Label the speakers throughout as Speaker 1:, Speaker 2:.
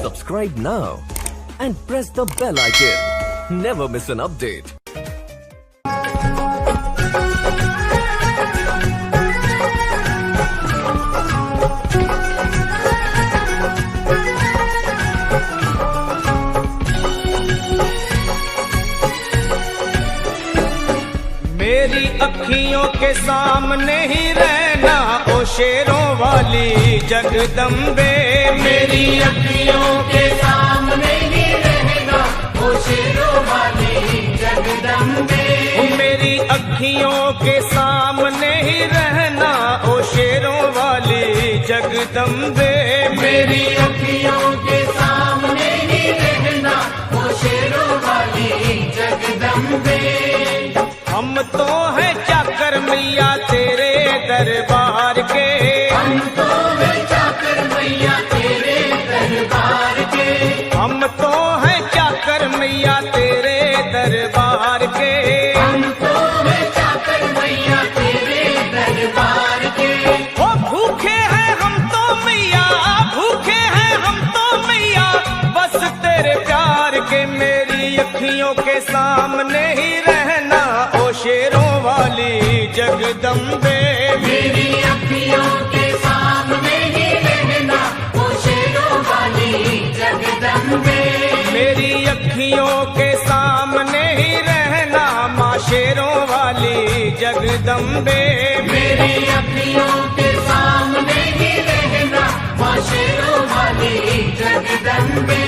Speaker 1: Subscribe now and press the bell icon. Never miss an update.
Speaker 2: मेरी अखियों के सामने ही रहना ओ शेरों वाली जगदम्बे।
Speaker 3: मेरी अखियों के सामने ही रहना ओ शेरों वाली जगदम्बे।
Speaker 2: मेरी अखियों के सामने ही रहना ओ शेरों वाली जगदम्बे।
Speaker 3: मेरी अखियों के सामने ही रहना ओ शेरों वाली जगदम्बे।
Speaker 2: हम तो हैं चाकर मैया तेरे दरबार के।
Speaker 3: हम तो हैं चाकर मैया तेरे दरबार के।
Speaker 2: हम तो हैं चाकर मैया तेरे दरबार के।
Speaker 3: हम तो हैं चाकर मैया तेरे दरबार के।
Speaker 2: ओ भूखे हैं हम तो मैया, भूखे हैं हम तो मैया, बस तेरे प्यार के। मेरी अखियों के सामने ही रहना ओ शेरों वाली जगदम्बे।
Speaker 3: मेरी अखियों के सामने ही रहना ओ शेरों वाली जगदम्बे।
Speaker 2: मेरी अखियों के सामने ही रहना माँ शेरों वाली जगदम्बे।
Speaker 3: मेरी अखियों के सामने ही रहना माँ शेरों वाली जगदम्बे।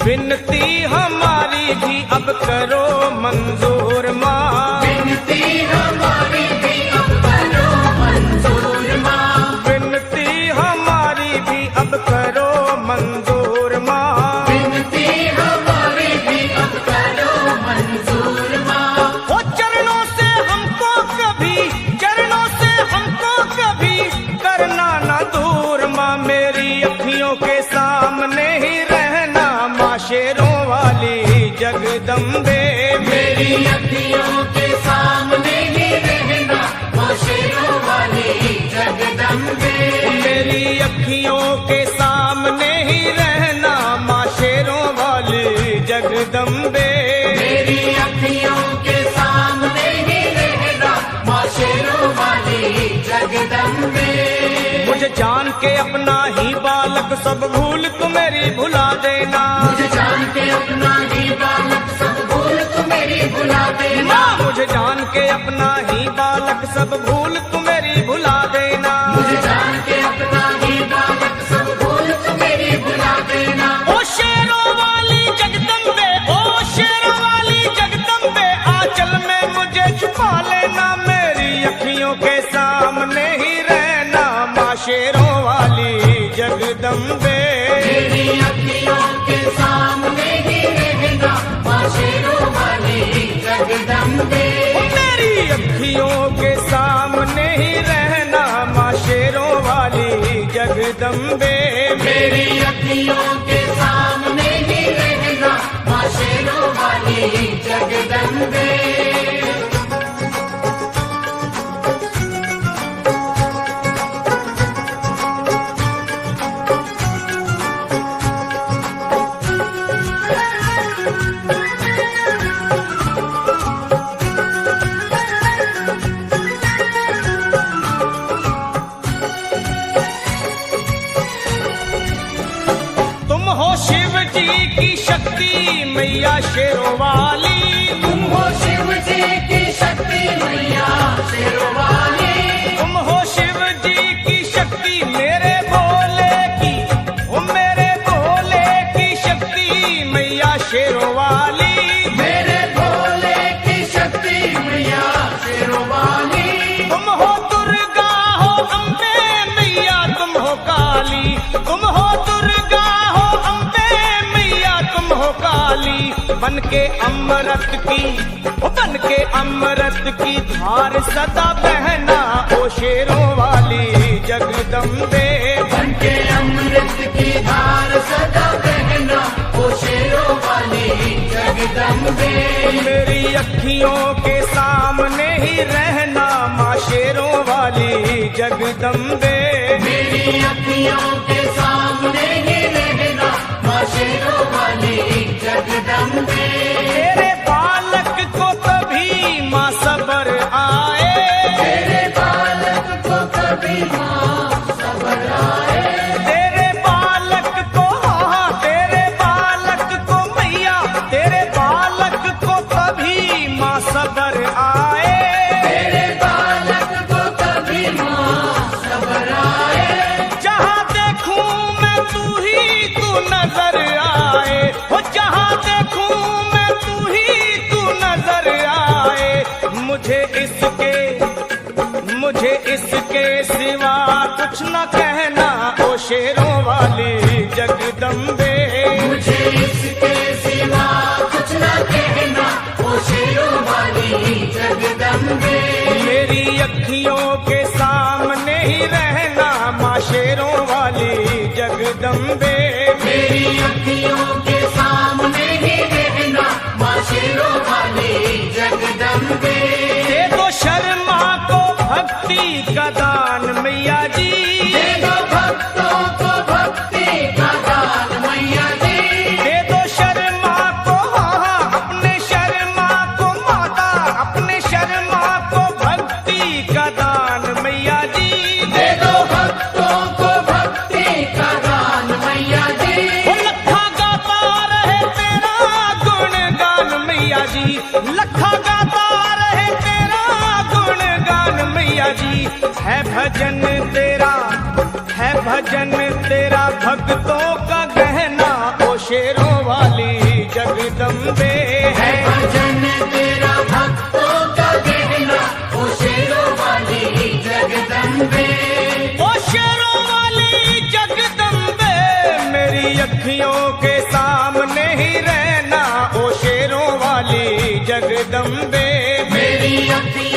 Speaker 2: विनती हमारी भी अब करो मंजूर माँ।
Speaker 3: विनती हमारी भी अब करो मंजूर माँ।
Speaker 2: विनती हमारी भी अब करो मंजूर माँ।
Speaker 3: विनती हमारी भी अब करो मंजूर माँ।
Speaker 2: ओ चरणों से हमको कभी, चरणों से हमको कभी करना ना दूर माँ। मेरी अखियों के सामने ही रहना माँ शेरों वाली जगदम्बे।
Speaker 3: मेरी अखियों के सामने ही रहना माँ शेरों वाली जगदम्बे।
Speaker 2: मेरी अखियों के सामने ही रहना माँ शेरों वाली जगदम्बे।
Speaker 3: मेरी अखियों के सामने ही रहना माँ शेरों वाली जगदम्बे।
Speaker 2: मुझे जान के अपना ही बालक सब भूल तू मेरी भुला देना।
Speaker 3: मुझे जान के अपना ही बालक सब भूल तू मेरी भुला देना।
Speaker 2: माँ मुझे जान के अपना ही बालक सब भूल तू मेरी भुला देना।
Speaker 3: मुझे जान के अपना ही बालक सब भूल तू मेरी भुला देना।
Speaker 2: ओ शेरों वाली जगदम्बे, ओ शेरों वाली जगदम्बे, आंचल में मुझे छुपा लेना। मेरी अखियों के सामने ही रहना माँ शेरों वाली जगदम्बे।
Speaker 3: मेरी अखियों के सामने ही रहना माँ शेरों वाली जगदम्बे।
Speaker 2: मेरी अखियों के सामने ही रहना माँ शेरों वाली जगदम्बे।
Speaker 3: मेरी अखियों के सामने ही रहना माँ शेरों वाली जगदम्बे।
Speaker 2: शिव जी की शक्ति मैया शेरों वाली।
Speaker 3: तुम हो शिव जी की शक्ति मैया शेरों वाली।
Speaker 2: तुम हो शिव जी की शक्ति मेरे भोले की, ओ मेरे भोले की शक्ति मैया शेरों वाली।
Speaker 3: मेरे भोले की शक्ति मैया शेरों वाली।
Speaker 2: तुम हो दुर्गा हो अम्बे मैया, तुम हो काली। तुम हो दुर्गा हो अम्बे मैया, तुम हो काली। बन के अमृत की, बन के अमृत की धार सदा बहना ओ शेरों वाली जगदम्बे।
Speaker 3: बन के अमृत की धार सदा बहना ओ शेरों वाली जगदम्बे।
Speaker 2: मेरी अखियों के सामने ही रहना माँ शेरों वाली जगदम्बे।
Speaker 3: मेरी अखियों के सामने ही रहना
Speaker 2: नजर आए, हो जहाँ देखूं मैं तू नजर आए। मुझे इसके सिवा कुछ न कहना ओ शेरों वाली जगदम्बे।
Speaker 3: मुझे इसके सिवा कुछ न कहना ओ शेरों वाली जगदम्बे।
Speaker 2: मेरी अखियों के सामने ही रहना माँ शेरों वाली जगदम्बे।
Speaker 3: मेरी अखियों के सामने ही रहना माँ शेरों वाली जगदम्बे।
Speaker 2: दे दो शर्मा को भक्ति का दान मैया जी,
Speaker 3: दे दो भक्तों को भक्ति का दान मैया जी।
Speaker 2: दे दो शर्मा को अपने शर्मा को माता, अपने शर्मा को भक्ति का दान मैया जी।
Speaker 3: दे दो भक्तों को भक्ति का दान मैया जी।
Speaker 2: वो लखा गाता रहे तेरा गुणगान मैया जी, लखा गाता रहे तेरा गुणगान मैया जी। है भजन तेरा भक्तों का गहना ओ शेरों वाली जगदम्बे।
Speaker 3: है भजन तेरा भक्तों का गहना ओ शेरों वाली जगदम्बे।
Speaker 2: ओ शेरों वाली जगदम्बे, मेरी अखियों के सामने ही रहना ओ शेरों वाली जगदम्बे।
Speaker 3: मेरी अखियों